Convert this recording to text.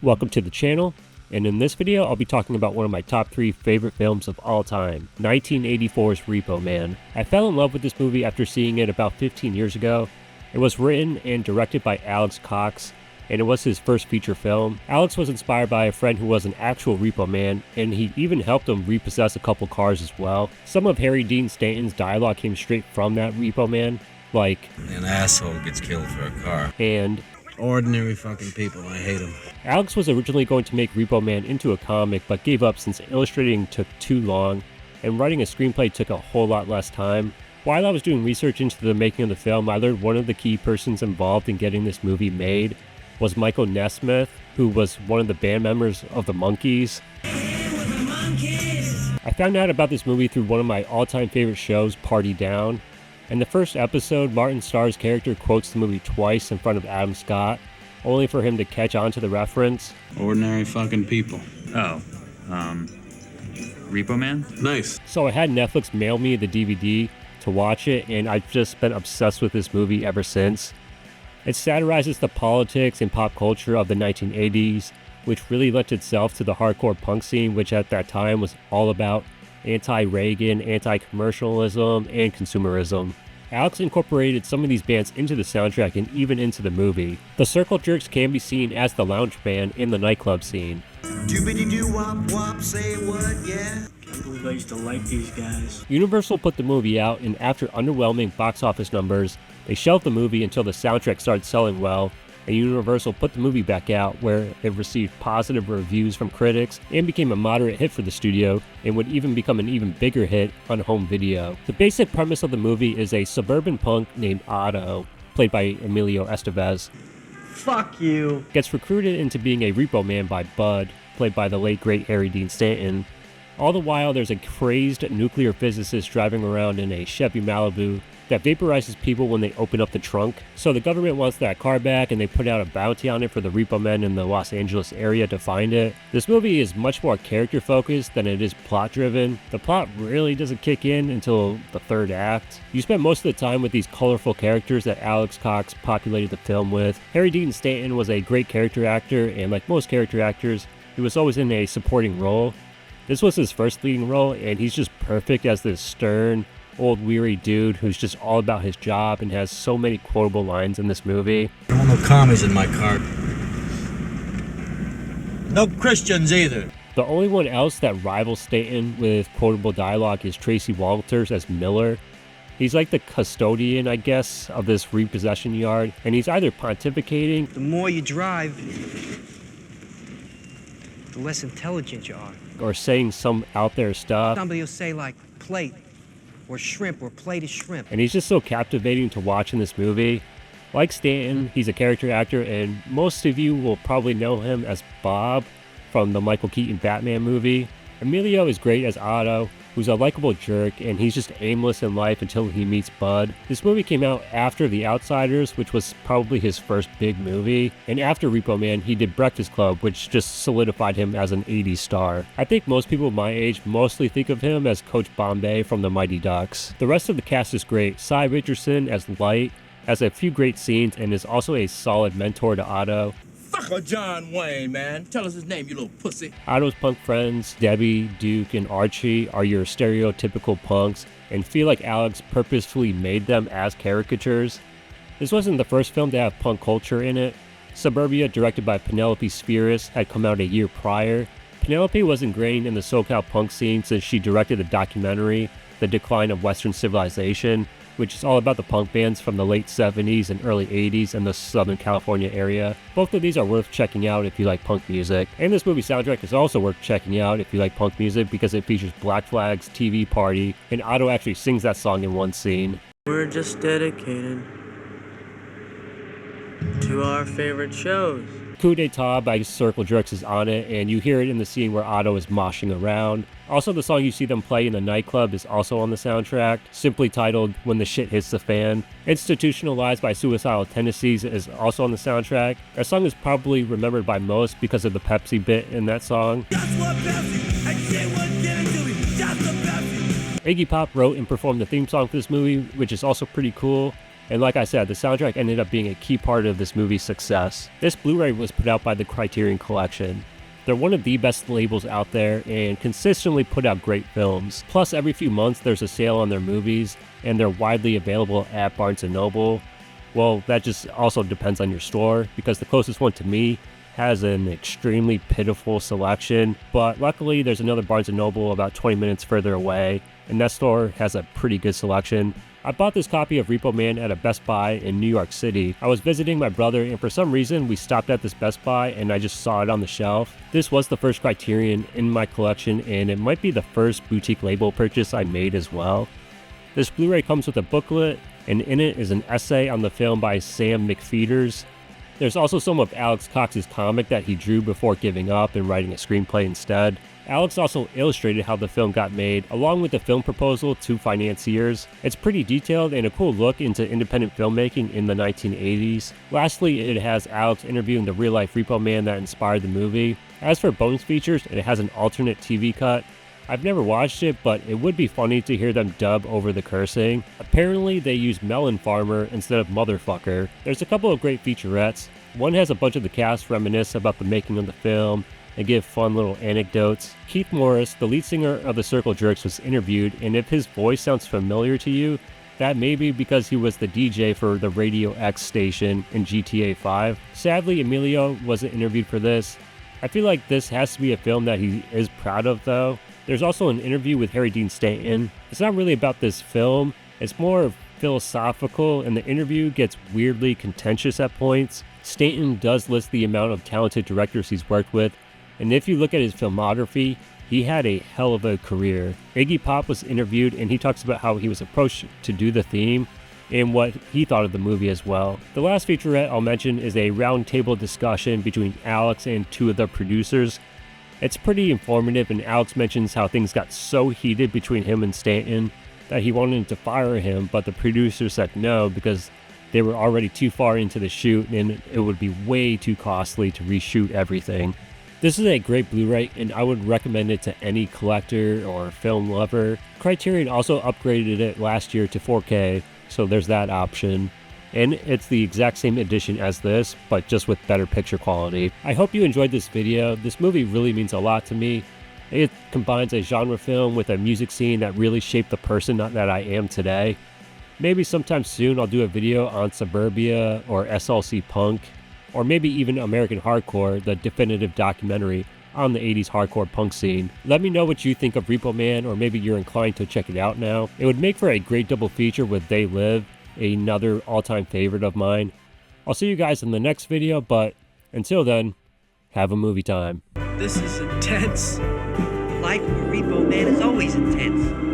Welcome to the channel, and in this video I'll be talking about one of my top 3 favorite films of all time, 1984's Repo Man. I fell in love with this movie after seeing it about 15 years ago. It was written and directed by Alex Cox, and it was his first feature film. Alex was inspired by a friend who was an actual Repo Man, and he even helped him repossess a couple cars as well. Some of Harry Dean Stanton's dialogue came straight from that Repo Man, like, "An asshole gets killed for a car." And "Ordinary fucking people, I hate them." Alex was originally going to make Repo Man into a comic, but gave up since illustrating took too long, and writing a screenplay took a whole lot less time. While I was doing research into the making of the film, I learned one of the key persons involved in getting this movie made was Michael Nesmith, who was one of the band members of the Monkees. I found out about this movie through one of my all-time favorite shows, Party Down. In the first episode, Martin Starr's character quotes the movie twice in front of Adam Scott, only for him to catch on to the reference. "Ordinary fucking people." Oh, Repo Man? Nice. So I had Netflix mail me the DVD to watch it, and I've just been obsessed with this movie ever since. It satirizes the politics and pop culture of the 1980s, which really lent itself to the hardcore punk scene, which at that time was all about anti-Reagan, anti-commercialism, and consumerism. Alex incorporated some of these bands into the soundtrack and even into the movie. The Circle Jerks can be seen as the lounge band in the nightclub scene. Doobity-doo-wop-wop, say what, yeah? Can't believe I used to like these guys. Universal put the movie out, and after underwhelming box office numbers, they shelved the movie until the soundtrack started selling well, and Universal put the movie back out, where it received positive reviews from critics and became a moderate hit for the studio, and would even become an even bigger hit on home video. The basic premise of the movie is a suburban punk named Otto, played by Emilio Estevez, Fuck you. gets recruited into being a Repo Man by Bud, played by the late great Harry Dean Stanton. All the while, there's a crazed nuclear physicist driving around in a Chevy Malibu that vaporizes people when they open up the trunk. So the government wants that car back, and they put out a bounty on it for the Repo Men in the Los Angeles area to find it. This movie is much more character focused than it is plot driven. The plot really doesn't kick in until the third act. You spend most of the time with these colorful characters that Alex Cox populated the film with. Harry Dean Stanton was a great character actor, and like most character actors, he was always in a supporting role. This was his first leading role, and he's just perfect as this stern, old weary dude who's just all about his job and has so many quotable lines in this movie. "I don't want no commies in my car. No Christians either." The only one else that rivals Stanton with quotable dialogue is Tracy Walters as Miller. He's like the custodian, I guess, of this repossession yard, and he's either pontificating The more you drive, the less intelligent you are. or saying some out there stuff, Somebody will say like plate or shrimp or plate of shrimp. and he's just so captivating to watch in this movie. Like Stanton, he's a character actor, and most of you will probably know him as Bob from the Michael Keaton Batman movie. Emilio is great as Otto, who's a likable jerk, and he's just aimless in life until he meets Bud. This movie came out after The Outsiders, which was probably his first big movie, and after Repo Man, he did Breakfast Club, which just solidified him as an 80s star. I think most people my age mostly think of him as Coach Bombay from the Mighty Ducks. The rest of the cast is great. Cy Richardson as Light has a few great scenes and is also a solid mentor to Otto. Fuck a John Wayne, man. Tell us his name, you little pussy. Otto's punk friends, Debbie, Duke, and Archie, are your stereotypical punks and feel like Alex purposefully made them as caricatures. This wasn't the first film to have punk culture in it. Suburbia, directed by Penelope Spheris, had come out a year prior. Penelope was ingrained in the SoCal punk scene since she directed the documentary, The Decline of Western Civilization, which is all about the punk bands from the late 70s and early 80s in the Southern California area. Both of these are worth checking out if you like punk music. And this movie soundtrack is also worth checking out if you like punk music because it features Black Flag's TV Party, and Otto actually sings that song in one scene. We're just dedicated to our favorite shows. Coup d'etat by Circle Jerks is on it, and you hear it in the scene where Otto is moshing around. Also, the song you see them play in the nightclub is also on the soundtrack, simply titled When the Shit Hits the Fan. Institutionalized by Suicidal Tendencies is also on the soundtrack. That song is probably remembered by most because of the Pepsi bit in that song. Iggy Pop wrote and performed the theme song for this movie, which is also pretty cool. And like I said, the soundtrack ended up being a key part of this movie's success. This Blu-ray was put out by the Criterion Collection. They're one of the best labels out there and consistently put out great films. Plus, every few months there's a sale on their movies, and they're widely available at Barnes & Noble. Well, that just also depends on your store, because the closest one to me has an extremely pitiful selection, but luckily there's another Barnes & Noble about 20 minutes further away, and that store has a pretty good selection. I bought this copy of Repo Man at a Best Buy in New York City. I was visiting my brother, and for some reason we stopped at this Best Buy and I just saw it on the shelf. This was the first Criterion in my collection, and it might be the first boutique label purchase I made as well. This Blu-ray comes with a booklet, and in it is an essay on the film by Sam McPheeters. There's also some of Alex Cox's comic that he drew before giving up and writing a screenplay instead. Alex also illustrated how the film got made, along with the film proposal to financiers. It's pretty detailed and a cool look into independent filmmaking in the 1980s. Lastly, it has Alex interviewing the real-life Repo Man that inspired the movie. As for bonus features, it has an alternate TV cut. I've never watched it, but it would be funny to hear them dub over the cursing. Apparently, they use Melon Farmer instead of Motherfucker. There's a couple of great featurettes. One has a bunch of the cast reminisce about the making of the film and give fun little anecdotes. Keith Morris, the lead singer of the Circle Jerks, was interviewed, and if his voice sounds familiar to you, that may be because he was the DJ for the Radio X station in GTA 5. Sadly, Emilio wasn't interviewed for this. I feel like this has to be a film that he is proud of though. There's also an interview with Harry Dean Stanton. It's not really about this film, it's more philosophical, and the interview gets weirdly contentious at points. Stanton does list the amount of talented directors he's worked with, and if you look at his filmography, he had a hell of a career. Iggy Pop was interviewed, and he talks about how he was approached to do the theme and what he thought of the movie as well. The last featurette I'll mention is a roundtable discussion between Alex and two of the producers. It's pretty informative, and Alex mentions how things got so heated between him and Stanton that he wanted to fire him, but the producers said no because they were already too far into the shoot and it would be way too costly to reshoot everything. This is a great Blu-ray, and I would recommend it to any collector or film lover. Criterion also upgraded it last year to 4K, so there's that option. And it's the exact same edition as this, but just with better picture quality. I hope you enjoyed this video. This movie really means a lot to me. It combines a genre film with a music scene that really shaped the person that I am today. Maybe sometime soon I'll do a video on Suburbia or SLC Punk, or maybe even American Hardcore, the definitive documentary on the 80s hardcore punk scene. Let me know what you think of Repo Man, or maybe you're inclined to check it out now. It would make for a great double feature with They Live, another all-time favorite of mine. I'll see you guys in the next video, but until then, have a movie time. This is intense. Life with Repo Man is always intense.